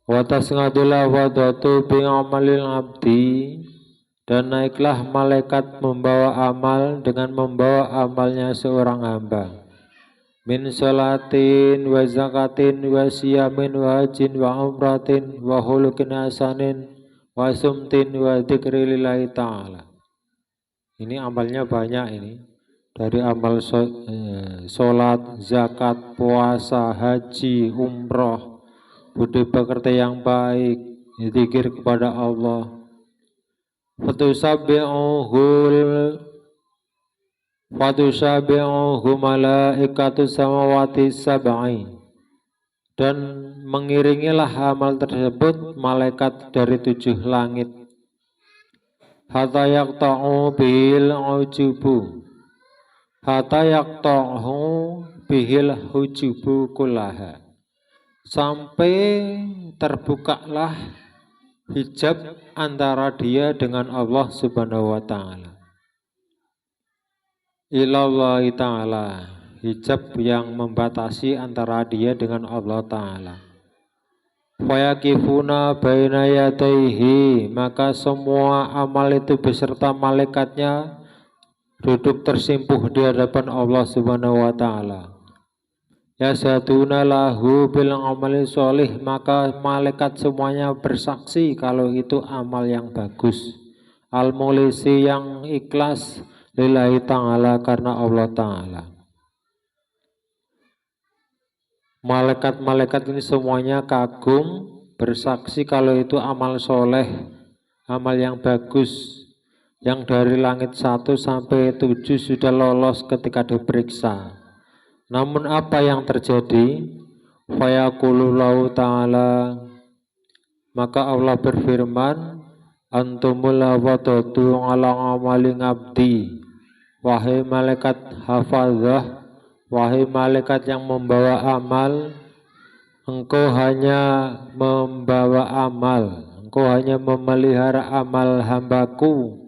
Wa tasngadul wadatu bi amalil abdi, dan naiklah malaikat membawa amal dengan membawa amalnya seorang hamba. Min salatin wa zakatin wa siyamin wa hajin wa umratin wa hulukin hasanin wa sumtin wa dzikri lillahi ta'ala. Ini amalnya banyak ini. Dari amal sholat, zakat, puasa, haji, umroh, budi pekerti yang baik, zikir kepada Allah. Fatusabi'uhu malaikatu samawati sab'i, dan mengiringilah amal tersebut malaikat dari 7 langit. Hatta yaqta'u bihil ujubu, hatta yaqta'u bihil hujubu kullaha, sampai terbukalah hijab antara dia dengan Allah Subhanahu wa ta'ala. Ilallahi ta'ala, hijab yang membatasi antara dia dengan Allah ta'ala. Fayaqifuna baina yadaihi, maka semua amal itu beserta malaikatnya duduk tersimpuh di hadapan Allah Subhanahu wa ta'ala. Yasaduna lahu bil amali sholih, maka malaikat semuanya bersaksi kalau itu amal yang bagus. Al-mulisi, yang ikhlas, lillahi ta'ala, karena Allah ta'ala. Malaikat-malaikat ini semuanya kagum, bersaksi kalau itu amal soleh, amal yang bagus, yang dari langit 1 sampai 7 sudah lolos ketika diperiksa. Namun apa yang terjadi? Fayaqulullahu ta'ala, maka Allah berfirman, antumul wadatu ala amalin abdi, wahai malaikat hafazah, wahai malaikat yang membawa amal, engkau hanya membawa amal, engkau hanya memelihara amal hambaku.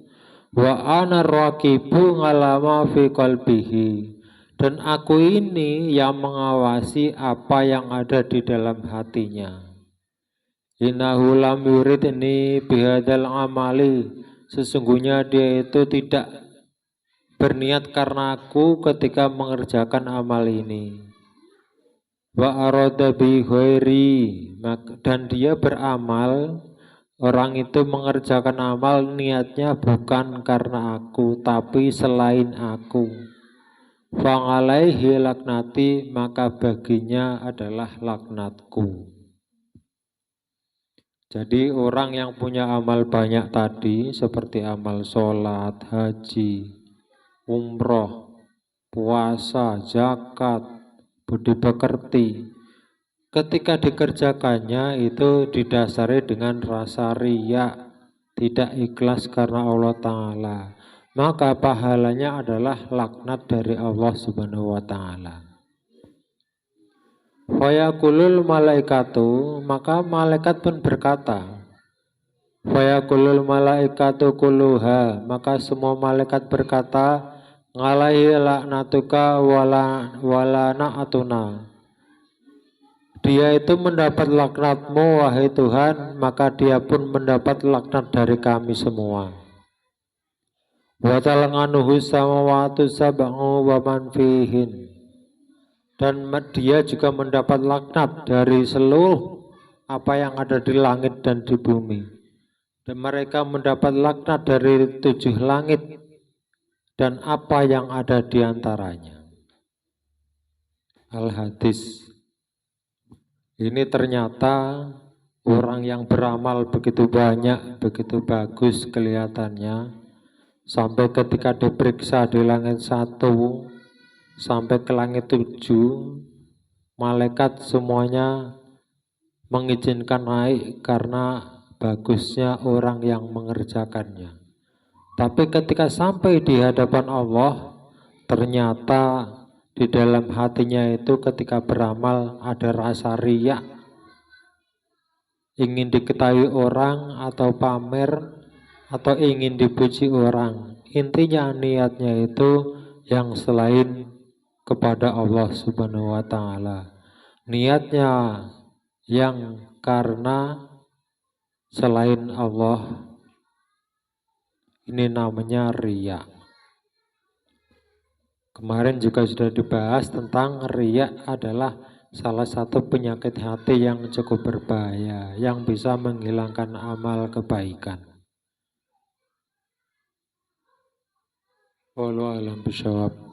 Wa ana raqibu ngalama fi qalbihi, dan aku ini yang mengawasi apa yang ada di dalam hatinya. Innahu lam yurid ini bihadal amali, sesungguhnya dia itu tidak berniat karena aku ketika mengerjakan amal ini. Wa arada bi ghairi, dan dia beramal, orang itu mengerjakan amal niatnya bukan karena aku tapi selain aku. Fa'alaihi laknati, maka baginya adalah laknatku. Jadi orang yang punya amal banyak tadi seperti amal sholat, haji, umroh, puasa, zakat, budi pekerti, ketika dikerjakannya itu didasari dengan rasa riya, tidak ikhlas karena Allah Ta'ala, maka pahalanya adalah laknat dari Allah Subhanahu wa ta'ala. Fayaqulul malaikatu, maka malaikat pun berkata, Fayaqulul malaikatu kulluha, maka semua malaikat berkata, ngalaihi laknatuka wala na'atuna, dia itu mendapat laknatmu wahai Tuhan, maka dia pun mendapat laknat dari kami semua. Wa talanganuhu samawatu sab'u wa man fihin, dan dia juga mendapat laknat dari seluruh apa yang ada di langit dan di bumi, dan mereka mendapat laknat dari 7 langit dan apa yang ada di antaranya. Al-Hadis. Ini ternyata orang yang beramal begitu banyak, begitu bagus kelihatannya, sampai ketika diperiksa di langit 1 sampai ke langit 7, malaikat semuanya mengizinkan naik karena bagusnya orang yang mengerjakannya. Tapi ketika sampai di hadapan Allah, ternyata di dalam hatinya itu ketika beramal ada rasa riya, ingin diketahui orang atau pamer atau ingin dipuji orang. Intinya niatnya itu yang selain kepada Allah Subhanahu wa ta'ala. Niatnya yang karena selain Allah. Ini namanya riya. Kemarin juga sudah dibahas tentang riya adalah salah satu penyakit hati yang cukup berbahaya, yang bisa menghilangkan amal kebaikan. Wallahu a'lam bishawab.